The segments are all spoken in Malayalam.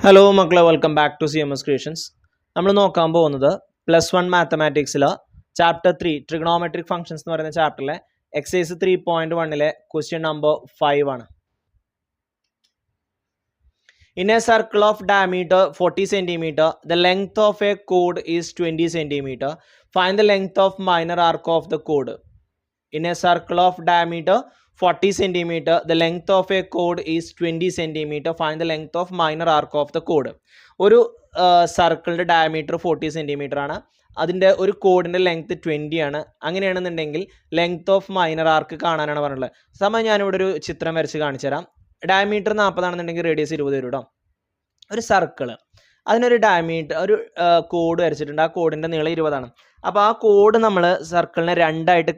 ഹലോ മക്കളെ, welcome back to CMS creations. നമ്മൾ നോക്കാൻ പോകുന്നത് +1 മാത്തമാറ്റിക്സിൽ ചാപ്റ്റർ 3 ട്രിഗണോമെട്രിക് ഫംഗ്ഷൻസ് എന്ന് പറയുന്ന ചാപ്റ്ററിലെ എക്സസൈസ് 3.1 ക്വസ്റ്റ്യൻ നമ്പർ 5 ആണ്. In a circle of diameter 40 cm, the length of a chord is 20 cm. Find the length of minor arc of the chord. In a circle of diameter 40 cm, the length of a chord is 20 cm. Find the length of minor arc of the chord. ഒരു സർക്കിളിൻ്റെ ഡയമീറ്റർ 40 സെൻറ്റിമീറ്റർ ആണ്, അതിൻ്റെ ഒരു കോഡിൻ്റെ ലെങ്ത്ത് 20 ആണ്. അങ്ങനെയാണെന്നുണ്ടെങ്കിൽ ലെങ്ത് ഓഫ് മൈനർ ആർക്ക് കാണാനാണ് പറഞ്ഞിട്ടുള്ളത്. സമയം ഞാനിവിടെ ഒരു ചിത്രം വരച്ച് കാണിച്ചു തരാം. ഡയമീറ്റർ 40 ആണെന്നുണ്ടെങ്കിൽ റേഡിയസ് 20 വരും കേട്ടോ. ഒരു സർക്കിള്, അതിനൊരു ഡയമീറ്റർ ഒരു കോഡ് വരച്ചിട്ടുണ്ട്. ആ കോഡിൻ്റെ നീളം 20 ആണ്. അപ്പോൾ ആ കോഡ് നമ്മൾ സർക്കിളിനെ രണ്ടായിട്ട്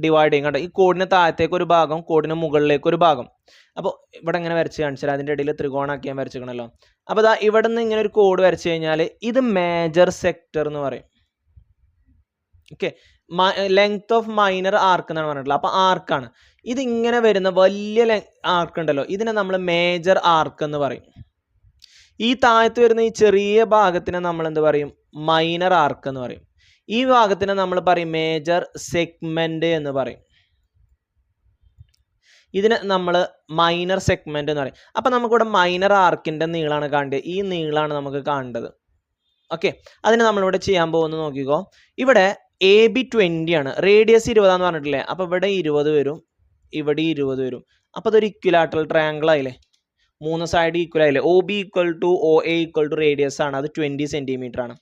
ഡിവൈഡ് ചെയ്യും കേട്ടോ. ഈ കോഡിന് താഴത്തേക്ക് ഒരു ഭാഗം, കോഡിന് മുകളിലേക്ക് ഒരു ഭാഗം. അപ്പോൾ ഇവിടെ ഇങ്ങനെ വരച്ച് കാണിച്ചാൽ അതിൻ്റെ ഇടയിൽ ത്രികോണാക്കി ഞാൻ വരച്ചിരിക്കണല്ലോ. അപ്പോൾ ഇതാ ഇവിടെ നിന്ന് ഇങ്ങനെ ഒരു കോഡ് വരച്ച് കഴിഞ്ഞാൽ ഇത് മേജർ സെക്ടർ എന്ന് പറയും. ഓക്കെ, ലെങ്ത് ഓഫ് മൈനർ ആർക്ക് എന്നാണ് പറഞ്ഞിട്ടുള്ളത്. അപ്പോൾ ആർക്കാണ് ഇത്. ഇങ്ങനെ വരുന്ന വലിയ ആർക്ക് ഉണ്ടല്ലോ, ഇതിനെ നമ്മൾ മേജർ ആർക്ക് എന്ന് പറയും. ഈ താഴത്ത് വരുന്ന ഈ ചെറിയ ഭാഗത്തിനെ നമ്മൾ എന്ത് പറയും? മൈനർ ആർക്ക് എന്ന് പറയും. ഈ ഭാഗത്തിനെ നമ്മൾ പറയും മേജർ സെഗ്മെന്റ് എന്ന് പറയും. ഇതിന് നമ്മൾ മൈനർ സെഗ്മെന്റ് എന്ന് പറയും. അപ്പം നമുക്കിവിടെ മൈനർ ആർക്കിൻ്റെ നീളമാണ് കാണേണ്ടത്. ഈ നീളമാണ് നമുക്ക് കാണേണ്ടത്. ഓക്കെ, അതിന് നമ്മളിവിടെ ചെയ്യാൻ പോകുന്നത് നോക്കിക്കോ. ഇവിടെ AB 20 ആണ്, റേഡിയസ് 20 എന്ന് പറഞ്ഞിട്ടില്ലേ. അപ്പോൾ ഇവിടെ 20 വരും, ഇവിടെ 20 വരും. അപ്പോൾ അതൊരു ഇക്വിലാറ്ററൽ ട്രയാങ്കിൾ ആയില്ലേ, 3 സൈഡ് ഈക്വൽ ആയില്ലേ. OB = OA = റേഡിയസ് ആണ്, അത് 20 സെൻറ്റിമീറ്റർ ആണ്.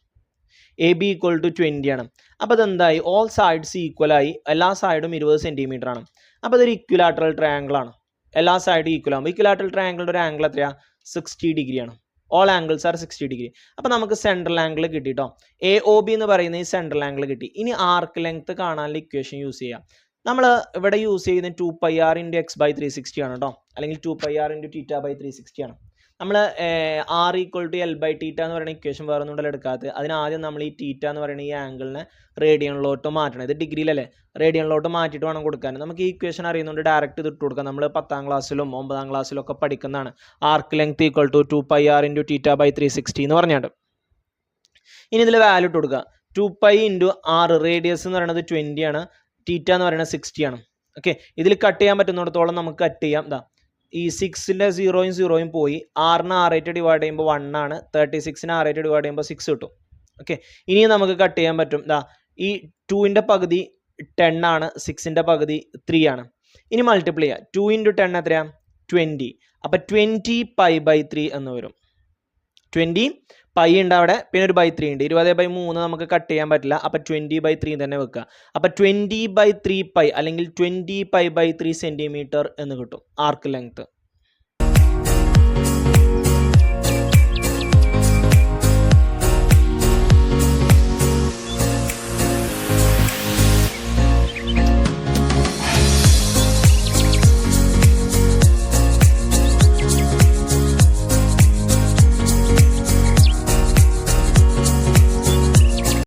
AB = 20 ആണ്. അപ്പോൾ അതെന്തായി? ഓൾ സൈഡ്സ് ഈക്വൽ ആയി, എല്ലാ സൈഡും 20 സെൻറ്റിമീറ്റർ ആണ്. അപ്പോൾ അതൊരു ഇക്വിലാറ്ററൽ ട്രയാങ്കിൾ ആണ്. എല്ലാ സൈഡും ഈക്വൽ ആകുമ്പോൾ ഇക്വിലാറ്ററൽ ട്രയാങ്കിളിൻ്റെ ഒരു ആംഗിൾ എത്രയാണ്? 60 ഡിഗ്രി ആണ്. All angles are 60 degree. അപ്പോൾ നമുക്ക് സെൻട്രൽ ആംഗിൾ കിട്ടി കേട്ടോ. AOB എന്ന് പറയുന്ന ഈ സെൻട്രൽ ആംഗിൾ കിട്ടി. ഇനി ആർക്ക് ലെങ്ത് കാണാനുള്ള ഇക്വേഷൻ യൂസ് ചെയ്യാം. നമ്മൾ ഇവിടെ യൂസ് ചെയ്യുന്ന 2πr × x/360 ആണ് കേട്ടോ, അല്ലെങ്കിൽ 2πr × θ/360 ആണ്. നമ്മൾ r = L/θ എന്ന് പറയുന്ന ഇക്വേഷൻ വേറെ ഒന്നും എടുക്കാത്തത്. അതിനാദ്യം നമ്മൾ ഈ θ എന്ന് പറയുന്ന ഈ ആംഗിളിനെ റേഡിയനിലോട്ട് മാറ്റണം. ഇത് ഡിഗ്രിയിലല്ലേ, റേഡിയനിലോട്ട് മാറ്റിയിട്ട് വേണം കൊടുക്കാൻ. നമുക്ക് ഈ ഇക്വേഷൻ അറിയുന്നതുകൊണ്ട് ഡയറക്റ്റ് ഇത് ഇട്ട് കൊടുക്കാം. നമ്മൾ 10ാം ക്ലാസ്സിലും 9ാം ക്ലാസ്സിലും ഒക്കെ പഠിക്കുന്നതാണ്. ആർക്ക് ലെങ്ത് = 2πr × θ/360 എന്ന് പറഞ്ഞാണ്ട്. ഇനി ഇതിൽ വാല്യൂ ഇട്ട് കൊടുക്കുക. 2π × r, റേഡിയസ് എന്ന് പറയുന്നത് 20 ആണ്, θ എന്ന് പറയുന്നത് 60 ആണ്. ഓക്കെ, ഇതിൽ കട്ട് ചെയ്യാൻ പറ്റുന്നിടത്തോളം നമുക്ക് കട്ട് ചെയ്യാം. ഇതാ ഈ 6ൻ്റെ 0യും 0യും പോയി. r-നെ r-ആയിട്ട് ഡിവൈഡ് ചെയ്യുമ്പോൾ 1 ആണ്, 36നെ r-ആയിട്ട് ഡിവൈഡ് ചെയ്യുമ്പോൾ 6 കിട്ടും. ഓക്കെ, ഇനി നമുക്ക് കട്ട് ചെയ്യാൻ പറ്റും. ഇതാ ഈ 2ൻ്റെ പകുതി 10 ആണ്, 6ൻ്റെ പകുതി 3 ആണ്. ഇനി മൾട്ടിപ്ലൈ ചെയ്യുക. 2 × 10 എത്രയാണ്? 20. അപ്പോൾ 20π/3 എന്ന് വരും. 20 π ഉണ്ട് അവിടെ, പിന്നെ ഒരു /3 ഉണ്ട്. 20/3 നമുക്ക് കട്ട് ചെയ്യാൻ പറ്റില്ല. അപ്പോൾ 20/3 തന്നെ വെക്കുക. അപ്പോൾ 20/3π അല്ലെങ്കിൽ 20π/3 സെൻറ്റിമീറ്റർ എന്ന് കിട്ടും ആർക്ക് ലെങ്ത്.